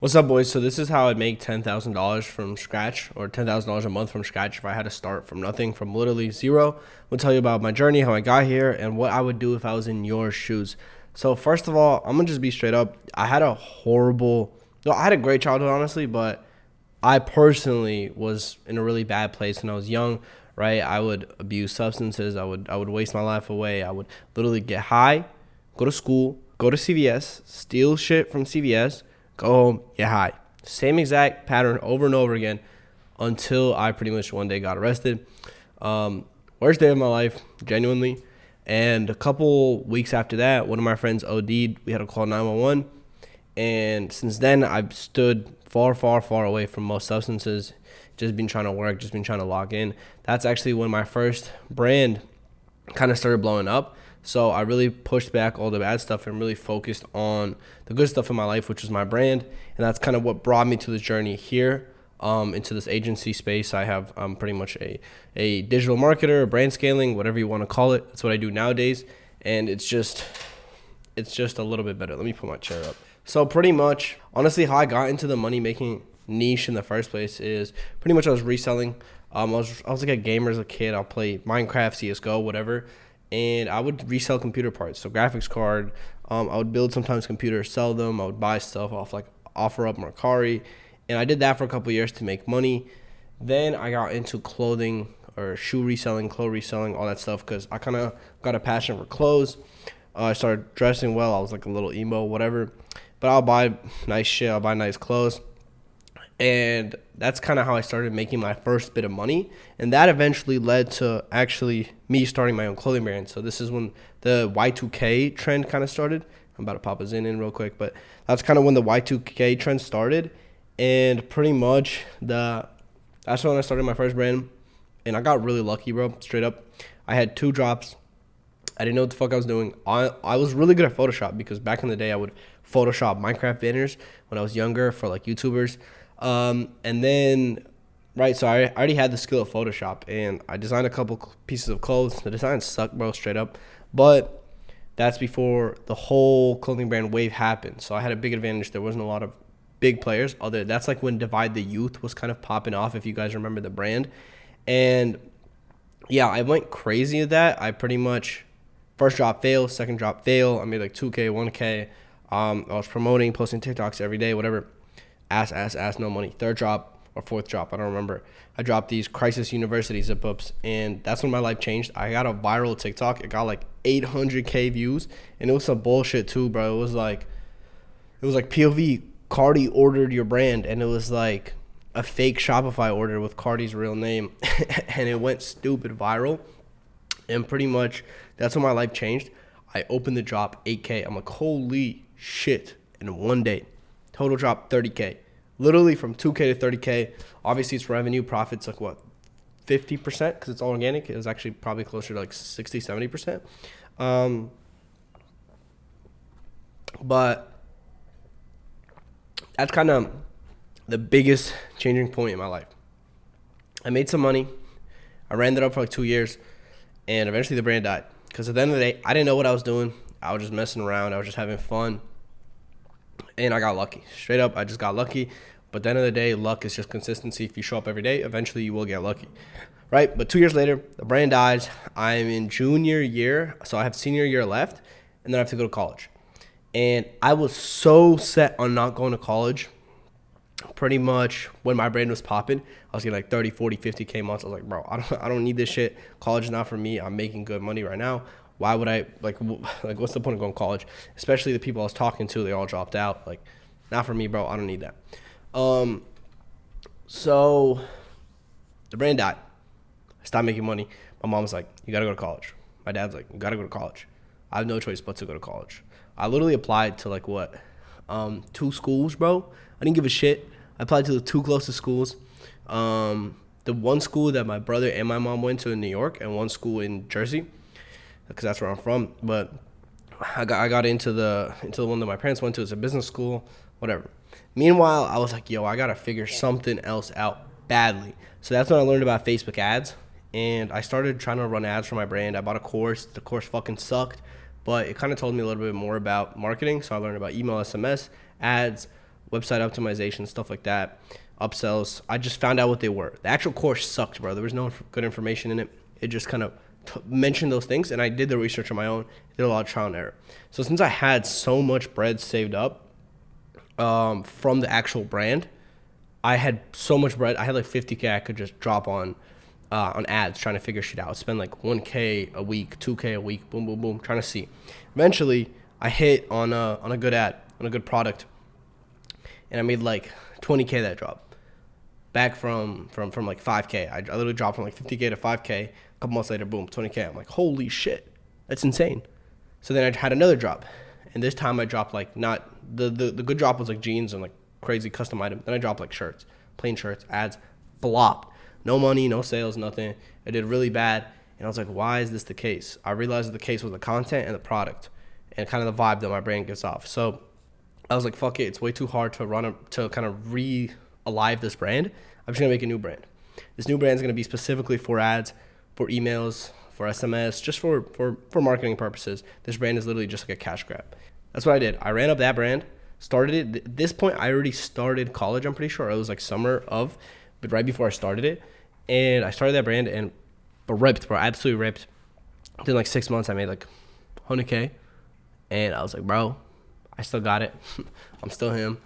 What's up, boys? So this is how I'd make $10,000 from scratch, or $10,000 a month from scratch if I had to start from nothing, from literally zero. I'll tell you about my journey, how I got here, and what I would do if I was in your shoes. So first of all, I'm gonna just be straight up. I had a great childhood, honestly, but I personally was in a really bad place when I was young. Right? I would abuse substances. I would waste my life away. I would literally get high, go to school, go to CVS, steal shit from CVS, go home, get high. Same exact pattern over and over again until I pretty much one day got arrested. Worst day of my life, genuinely. And a couple weeks after that, one of my friends OD'd. We had to call 911. And since then, I've stood far, far, far away from most substances. Just been trying to work, just been trying to lock in. That's actually when my first brand kind of started blowing up. So I really pushed back all the bad stuff and really focused on the good stuff in my life, which is my brand. And that's kind of what brought me to this journey here, into this agency space. I have pretty much a digital marketer, brand scaling, whatever you want to call it. That's what I do nowadays. And it's just a little bit better. Let me put my chair up. So pretty much, honestly, how I got into the money making niche in the first place is pretty much I was reselling. I was like a gamer as a kid. I'll play Minecraft, CS:GO, whatever, and I would resell computer parts. So graphics card. I would build sometimes computers, sell them. I would buy stuff off like OfferUp, Mercari, and I did that for a couple of years to make money. Then I got into clothing or shoe reselling, clothes reselling, all that stuff because I kind of got a passion for clothes. I started dressing well. I was like a little emo, whatever. But I'll buy nice shit. I'll buy nice clothes. And that's kind of how I started making my first bit of money. And that eventually led to actually me starting my own clothing brand. So this is when the Y2K trend kind of started. I'm about to pop a Zin in real quick. But that's kind of when the Y2K trend started. And pretty much that's when I started my first brand. And I got really lucky, bro, straight up. I had 2 drops. I didn't know what the fuck I was doing. I was really good at Photoshop because back in the day I would Photoshop Minecraft banners when I was younger for like YouTubers. And then, right, so I already had the skill of Photoshop, and I designed a couple pieces of clothes. The design sucked, bro, straight up. But that's before the whole clothing brand wave happened. So I had a big advantage. There wasn't a lot of big players. That's like when Divide the Youth was kind of popping off, if you guys remember the brand. And yeah, I went crazy at that. I pretty much first drop fail, second drop fail. I made like 2K, 1K. I was promoting, posting TikToks every day, whatever. Ass, no money. Third drop or fourth drop, I don't remember. I dropped these Crisis University zip-ups, and that's when my life changed. I got a viral TikTok. It got like 800K views, and it was some bullshit too, bro. It was like POV, Cardi ordered your brand, and it was like a fake Shopify order with Cardi's real name, and it went stupid viral. And pretty much that's when my life changed. I opened the drop 8K. I'm like, holy shit. In one day, total drop 30K. Literally from 2K to 30K. Obviously, it's revenue. Profits like what? 50% because it's all organic. It was actually probably closer to like 60, 70%. But that's kind of the biggest changing point in my life. I made some money. I ran it up for like 2 years. And eventually the brand died. Because at the end of the day, I didn't know what I was doing. I was just messing around. I was just having fun. And I got lucky. Straight up, I just got lucky. But at the end of the day, luck is just consistency. If you show up every day, eventually you will get lucky. Right? But 2 years later, the brand dies. I'm in junior year. So I have senior year left. And then I have to go to college. And I was so set on not going to college. Pretty much when my brand was popping, I was getting like 30, 40, 50K months. I was like, bro, I don't need this shit. College is not for me. I'm making good money right now. Why would I, what's the point of going to college? Especially the people I was talking to, they all dropped out. Like, not for me, bro. I don't need that. So the brand died. I stopped making money. My mom was like, you got to go to college. My dad's like, you got to go to college. I have no choice but to go to college. I literally applied to like 2 schools, bro. I didn't give a shit. I applied to the 2 closest schools. The one school that my brother and my mom went to in New York, and one school in Jersey, because that's where I'm from. But I got into the one that my parents went to. It's a business school, whatever. Meanwhile, I was like, yo, I gotta figure something else out badly. So that's when I learned about Facebook ads, and I started trying to run ads for my brand. I bought a course. The course fucking sucked, but it kind of told me a little bit more about marketing. So I learned about email, SMS, ads, website optimization, stuff like that, upsells. I just found out what they were. The actual course sucked, bro. There was no good information in it. It just kind of mentioned those things, and I did the research on my own, did a lot of trial and error. So since I had so much bread saved up from the actual brand, I had so much bread. I had like 50K I could just drop on ads, trying to figure shit out. Spend like 1K a week, 2K a week, boom, boom, boom, trying to see. Eventually, I hit on a good ad, on a good product, and I made like 20K that drop. Back from like 5K. I literally dropped from like 50K to 5K. A couple months later, boom, 20K. I'm like, holy shit, that's insane. So then I had another drop, and this time I dropped like not the good drop was like jeans and like crazy custom item. Then I dropped like shirts, plain shirts, ads, flopped. No money, no sales, nothing. It did really bad, and I was like, why is this the case? I realized that the case was the content and the product, and kind of the vibe that my brand gives off. So I was like, fuck it, it's way too hard to kind of re-alive this brand. I'm just gonna make a new brand. This new brand is gonna be specifically for ads, for emails, for SMS, just for marketing purposes. This brand is literally just like a cash grab. That's what I did. I ran up that brand, started it. At this point, I already started college, I'm pretty sure. It was like summer of, but right before I started it. And I started that brand and ripped, bro, absolutely ripped. Within like 6 months, I made like 100K. And I was like, bro, I still got it. I'm still him.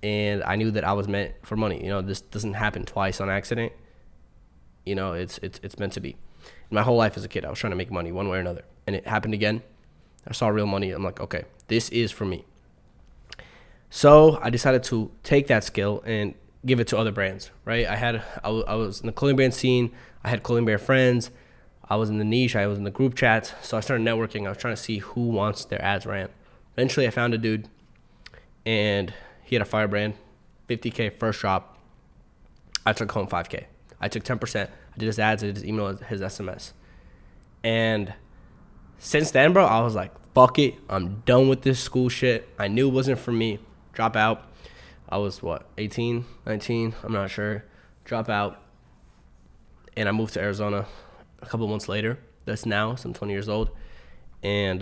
And I knew that I was meant for money. You know, this doesn't happen twice on accident. You know, it's meant to be. My whole life as a kid, I was trying to make money one way or another. And it happened again. I saw real money. I'm like, okay, this is for me. So I decided to take that skill and give it to other brands, right? I was in the clothing brand scene. I had clothing brand friends. I was in the niche. I was in the group chats. So I started networking. I was trying to see who wants their ads ran. Eventually, I found a dude, and he had a fire brand, 50K first drop. I took home 5K. I took 10%. I did his ads. I did his email, his SMS. And since then, bro, I was like, fuck it. I'm done with this school shit. I knew it wasn't for me. Drop out. I was, 18, 19? I'm not sure. Drop out. And I moved to Arizona a couple months later. That's now, so I'm 20 years old. And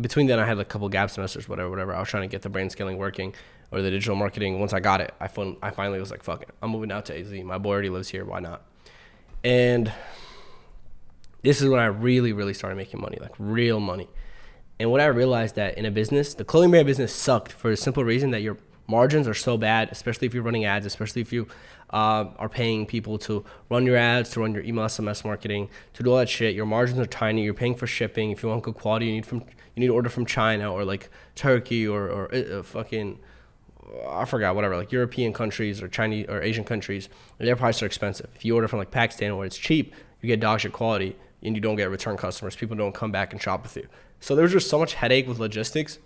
between then, I had like a couple gap semesters, whatever. I was trying to get the brand scaling working or the digital marketing. Once I got it, I finally was like, fuck it. I'm moving out to AZ. My boy already lives here. Why not? And this is when I really, really started making money, like real money. And what I realized that in a business, the clothing brand business sucked for the simple reason that your margins are so bad, especially if you're running ads, especially if you are paying people to run your ads, to run your email SMS marketing, to do all that shit. Your margins are tiny. You're paying for shipping. If you want good quality, you need to order from China or like Turkey or fucking, I forgot, whatever, like European countries or Chinese or Asian countries. Their prices are expensive. If you order from like Pakistan where it's cheap, you get dog shit quality and you don't get return customers. People don't come back and shop with you. So there's just so much headache with logistics.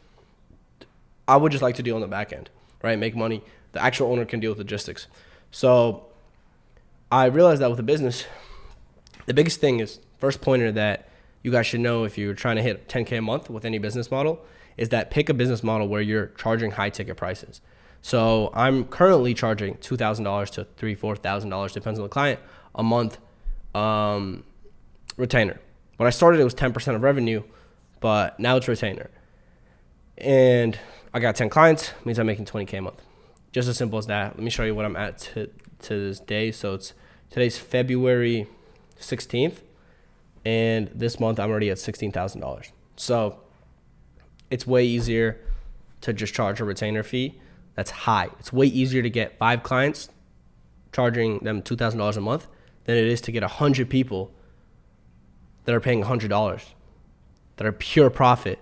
I would just like to deal on the back end, right? Make money. The actual owner can deal with logistics. So I realized that with a business, the biggest thing is, first pointer that you guys should know if you're trying to hit 10K a month with any business model, is that pick a business model where you're charging high ticket prices. So I'm currently charging $2,000 to $3,000, $4,000, depends on the client, a month retainer. When I started, it was 10% of revenue, but now it's retainer. And I got 10 clients, means I'm making 20K a month. Just as simple as that. Let me show you what I'm at to this day. So today's February 16th, and this month I'm already at $16,000. So it's way easier to just charge a retainer fee. That's high. It's way easier to get 5 clients, charging them $2,000 a month, than it is to get 100 people that are paying $100, that are pure profit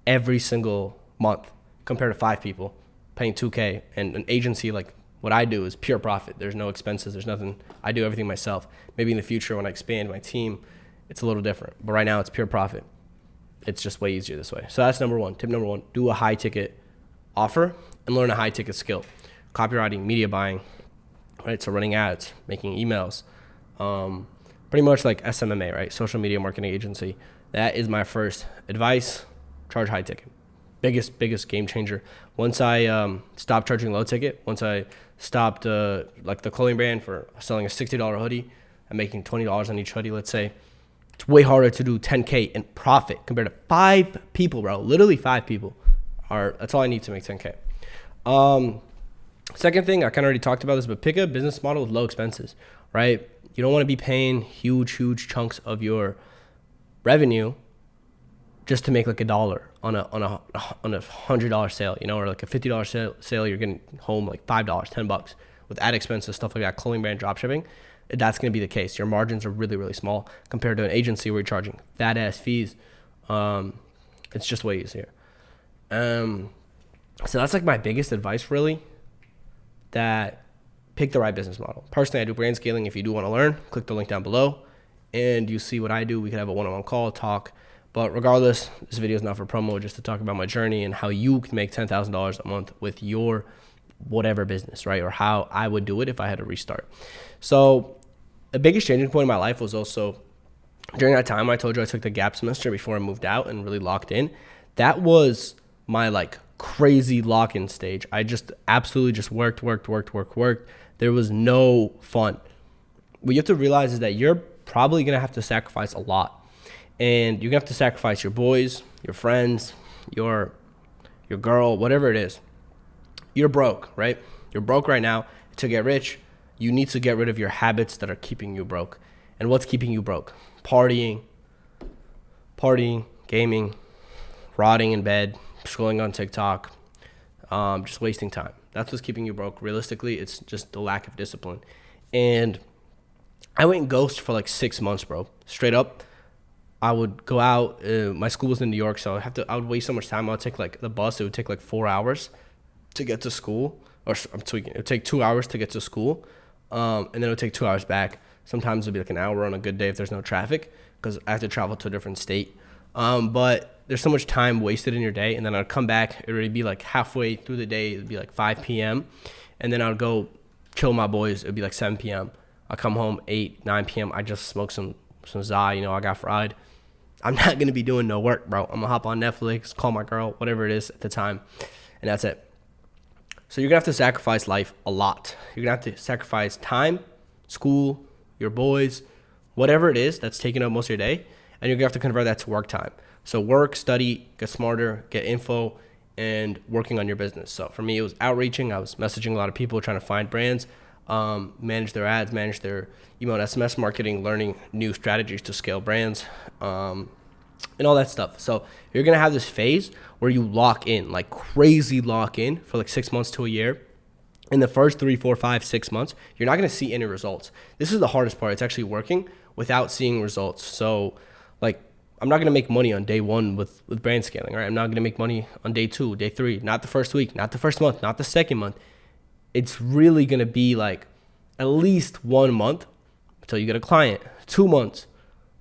every single month, compared to 5 people paying $2K. And an agency like what I do is pure profit. There's no expenses. There's nothing. I do everything myself. Maybe in the future when I expand my team, it's a little different. But right now it's pure profit. It's just way easier this way. So that's number one. Tip number one, do a high ticket offer and learn a high ticket skill. Copywriting, media buying, right? So running ads, making emails, pretty much like SMMA, right? Social media marketing agency. That is my first advice. Charge high ticket. Biggest game changer. Once I stopped charging low ticket, once I stopped like the clothing brand for selling a $60 hoodie and making $20 on each hoodie, let's say, it's way harder to do 10K in profit compared to 5 people, bro. Literally 5 people. That's all I need to make 10K. Second thing, I kind of already talked about this, but pick a business model with low expenses, right? You don't want to be paying huge chunks of your revenue just to make like $1 on a $100 sale, or like a $50 sale, you're getting home like $5, $10 with ad expenses, stuff like that, clothing brand, drop shipping. That's going to be the case. Your margins are really small compared to an agency where you're charging fat ass fees. It's just way easier. So that's like my biggest advice, really, that pick the right business model. Personally, I do brand scaling. If you do want to learn, click the link down below and you see what I do. We could have a one-on-one call, talk. But regardless, this video is not for promo, just to talk about my journey and how you can make $10,000 a month with your whatever business, right? Or how I would do it if I had to restart. So the biggest changing point in my life was also during that time I told you I took the gap semester before I moved out and really locked in. That was my like crazy lock-in stage. I just absolutely just worked. There was no fun. What you have to realize is that you're probably going to have to sacrifice a lot. And you're going to have to sacrifice your boys, your friends, your girl, whatever it is. You're broke, right? You're broke right now. To get rich, you need to get rid of your habits that are keeping you broke. And what's keeping you broke? Partying, gaming, rotting in bed, scrolling on TikTok, just wasting time. That's what's keeping you broke. Realistically, it's just the lack of discipline. And I went ghost for like 6 months, bro. Straight up. I would go out. My school was in New York, so I would waste so much time. I would take like the bus. It would take like 4 hours to get to school, or I'm tweaking. It would take 2 hours to get to school, and then it would take 2 hours back. Sometimes it would be like an hour on a good day if there's no traffic, because I have to travel to a different state. But there's so much time wasted in your day, and then I'd come back. It would be like halfway through the day. It would be like 5 p.m., and then I would go chill with my boys. It would be like 7 p.m. I come home 8, 9 p.m. I just smoke some za. I got fried. I'm not going to be doing no work, bro. I'm going to hop on Netflix, call my girl, whatever it is at the time, and that's it. So you're going to have to sacrifice life a lot. You're going to have to sacrifice time, school, your boys, whatever it is that's taking up most of your day, and you're going to have to convert that to work time. So work, study, get smarter, get info, and working on your business. So for me, it was outreaching. I was messaging a lot of people, trying to find brands, manage their ads, manage their email and SMS marketing, learning new strategies to scale brands, and all that stuff. So you're going to have this phase where you lock in, like crazy lock in for like 6 months to a year. In the first 3, 4, 5, 6 months, you're not going to see any results. This is the hardest part. It's actually working without seeing results. So like, I'm not going to make money on day 1 with brand scaling, right? I'm not going to make money on day 2, day 3, not the first week, not the first month, not the second month. It's really going to be like at least 1 month until you get a client, 2 months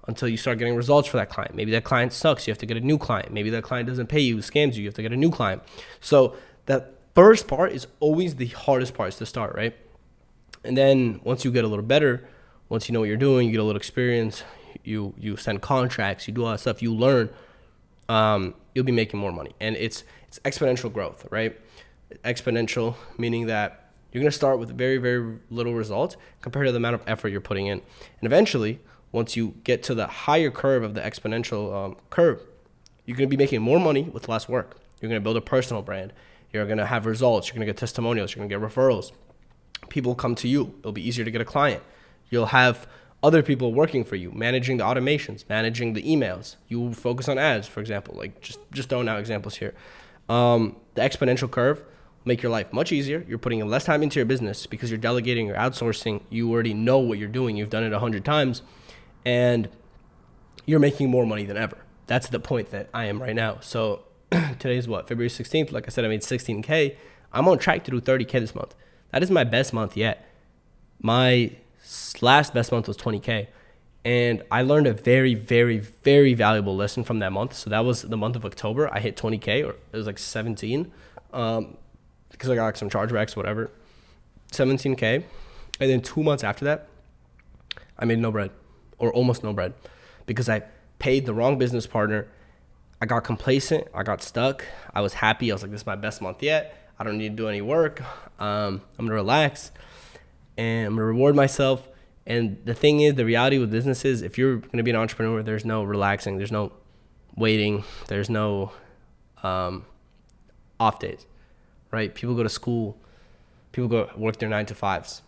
until you start getting results for that client. Maybe that client sucks. You have to get a new client. Maybe that client doesn't pay you, scams you. You have to get a new client. So that first part is always the hardest part to start, right? And then once you get a little better, once you know what you're doing, you get a little experience, you send contracts, you do all that stuff, you learn, you'll be making more money. And it's exponential growth, right? Exponential, meaning that you're going to start with very little results compared to the amount of effort you're putting in. And eventually, once you get to the higher curve of the exponential curve, you're going to be making more money with less work. You're going to build a personal brand. You're going to have results. You're going to get testimonials. You're going to get referrals. People come to you. It'll be easier to get a client. You'll have other people working for you, managing the automations, managing the emails. You focus on ads, for example, like just throwing out examples here. The exponential curve will make your life much easier. You're putting in less time into your business because you're delegating, you're outsourcing. You already know what you're doing. You've done it 100 times, and you're making more money than ever. That's the point that I am right now. So today's what, February 16th? Like I said, I made $16K. I'm on track to do $30K this month. That is my best month yet. My last best month was $20K. And I learned a very valuable lesson from that month. So that was the month of October. I hit $20K, or it was like 17, because I got like some chargebacks, whatever. $17K. And then 2 months after that, I made no bread, or almost no bread, because I paid the wrong business partner. I got complacent. I got stuck. I was happy. I was like, this is my best month yet. I don't need to do any work. I'm going to relax, and I'm going to reward myself. And the thing is, the reality with business is, if you're going to be an entrepreneur, there's no relaxing. There's no waiting. There's no off days. right? People go to school, people go work their 9 to 5s.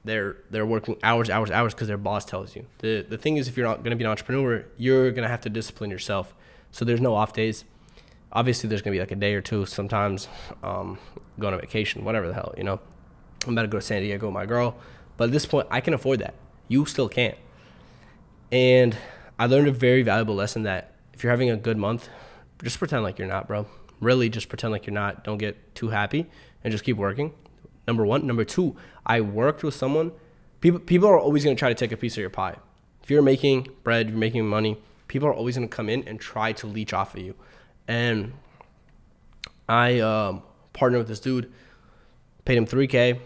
They're working hours because their boss tells you. The thing is, if you're not going to be an entrepreneur, you're going to have to discipline yourself. So there's no off days. Obviously, there's going to be like a day or two sometimes, going on vacation, whatever the hell, you know. I'm about to go to San Diego with my girl. But at this point, I can afford that. You still can't. And I learned a very valuable lesson that if you're having a good month, just pretend like you're not, bro. Really, just pretend like you're not. Don't get too happy and just keep working. Number one. Number two, I worked with someone. People are always going to try to take a piece of your pie. If you're making bread, you're making money, people are always going to come in and try to leech off of you. And I partnered with this dude, paid him $3K.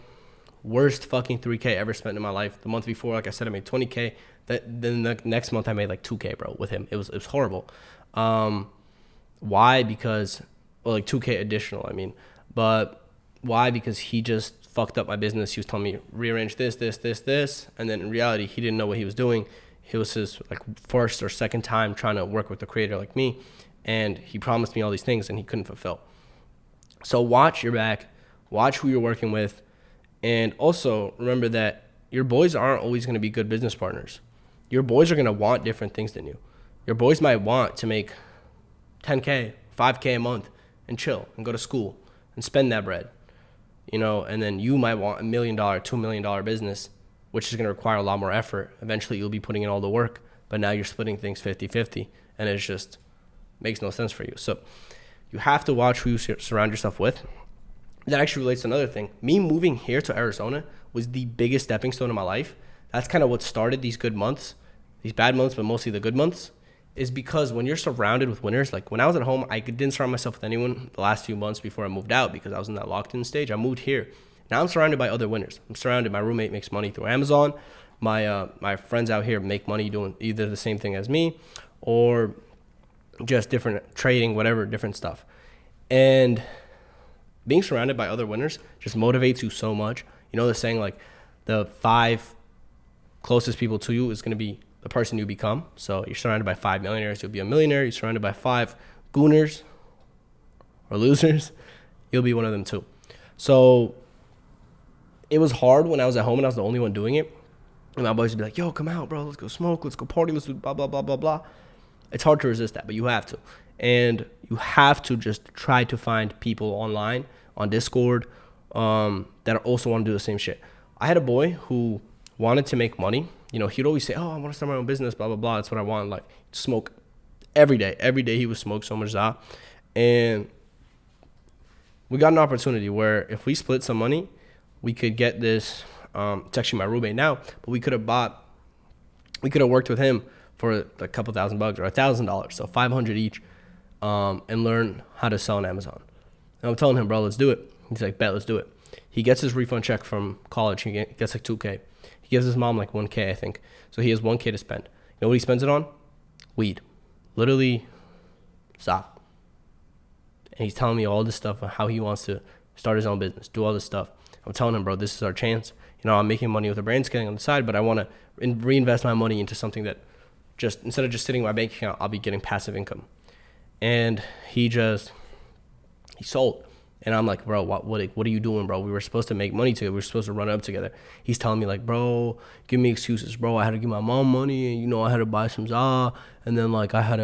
Worst fucking $3K ever spent in my life. The month before, like I said, I made $20K. Then the next month I made like $2K, bro, with him. It was horrible. Why? Because, well, like $2K additional, I mean. But why? Because he just fucked up my business. He was telling me rearrange this, and then in reality, he didn't know what he was doing. It was his like first or second time trying to work with a creator like me, and he promised me all these things and he couldn't fulfill. So watch your back, watch who you're working with. And also remember that your boys aren't always going to be good business partners. Your boys are going to want different things than you. Your boys might want to make 10K, 5K a month and chill and go to school and spend that bread, you know, and then you might want $1 million, $2 million business, which is going to require a lot more effort. Eventually you'll be putting in all the work, but now you're splitting things 50-50 and it just makes no sense for you. So you have to watch who you surround yourself with. That actually relates to another thing. Me moving here to Arizona was the biggest stepping stone in my life. That's kind of what started these good months, these bad months, but mostly the good months, is because when you're surrounded with winners, like when I was at home, I didn't surround myself with anyone the last few months before I moved out because I was in that locked in stage. I moved here. Now I'm surrounded by other winners. I'm surrounded. My roommate makes money through Amazon. My friends out here make money doing either the same thing as me or just different trading, whatever, different stuff. And being surrounded by other winners just motivates you so much. You know the saying, like, the 5 closest people to you is going to be the person you become. So you're surrounded by 5 millionaires, you'll be a millionaire. You're surrounded by 5 gooners or losers, you'll be one of them too. So it was hard when I was at home and I was the only one doing it. And my boys would be like, yo, come out, bro. Let's go smoke. Let's go party. Let's do blah, blah, blah, blah, blah. It's hard to resist that, but you have to. And you have to just try to find people online on Discord that also want to do the same shit. I had a boy who wanted to make money. You know, he'd always say, oh, I want to start my own business, blah, blah, blah. That's what I want. Like, smoke every day. Every day he would smoke so much za. And we got an opportunity where if we split some money, we could get this. It's actually my roommate now, but we could have worked with him for a couple $1,000 or $1,000, so $500 each, and learn how to sell on Amazon. And I'm telling him, bro, let's do it. He's like, bet, let's do it. He gets his refund check from college. He gets like $2K. He gives his mom like $1K, I think. So he has $1K to spend. You know what he spends it on? Weed. Literally, stop. And he's telling me all this stuff on how he wants to start his own business, do all this stuff. I'm telling him, bro, this is our chance. You know, I'm making money with a brand scaling on the side, but I want to reinvest my money into something that just, instead of just sitting in my bank account, I'll be getting passive income. And he sold. And I'm like, bro, what are you doing, bro? We were supposed to make money together. We were supposed to run up together. He's telling me like, bro, give me excuses, bro. I had to give my mom money, and you know, I had to buy some za, and then like I had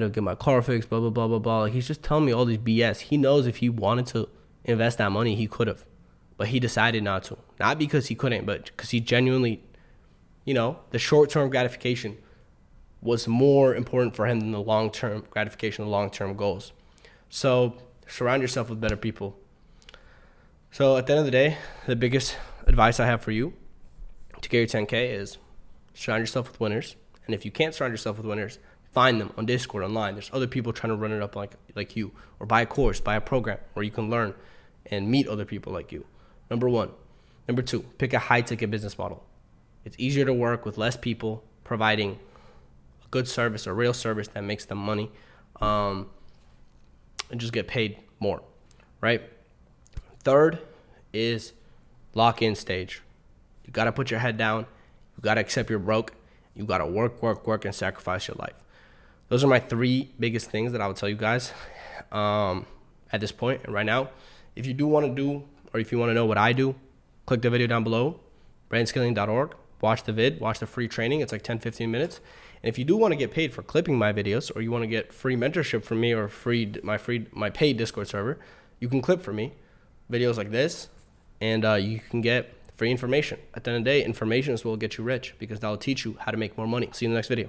to get my car fixed, blah blah blah blah blah. Like, he's just telling me all these BS. He knows if he wanted to invest that money, he could have, but he decided not to. Not because he couldn't, but because he genuinely, you know, the short-term gratification was more important for him than the long-term gratification, the long-term goals. So surround yourself with better people. So at the end of the day, the biggest advice I have for you to get your 10K is surround yourself with winners. And if you can't surround yourself with winners, find them on Discord, online. There's other people trying to run it up like you, or buy a course, buy a program where you can learn and meet other people like you. Number 1. Number 2, pick a high-ticket business model. It's easier to work with less people, providing a good service, a real service that makes them money, and just get paid more, right? 3rd is lock-in stage. You got to put your head down. You got to accept you're broke. You got to work, and sacrifice your life. Those are my 3 biggest things that I would tell you guys at this point and right now. If you do want to do, or if you want to know what I do, click the video down below, brandscaling.org. Watch the vid, watch the free training. It's like 10-15 minutes. And if you do want to get paid for clipping my videos, or you want to get free mentorship from me, or my paid Discord server, you can clip for me videos like this, and you can get free information. At the end of the day, information is what will get you rich, because that will teach you how to make more money. See you in the next video.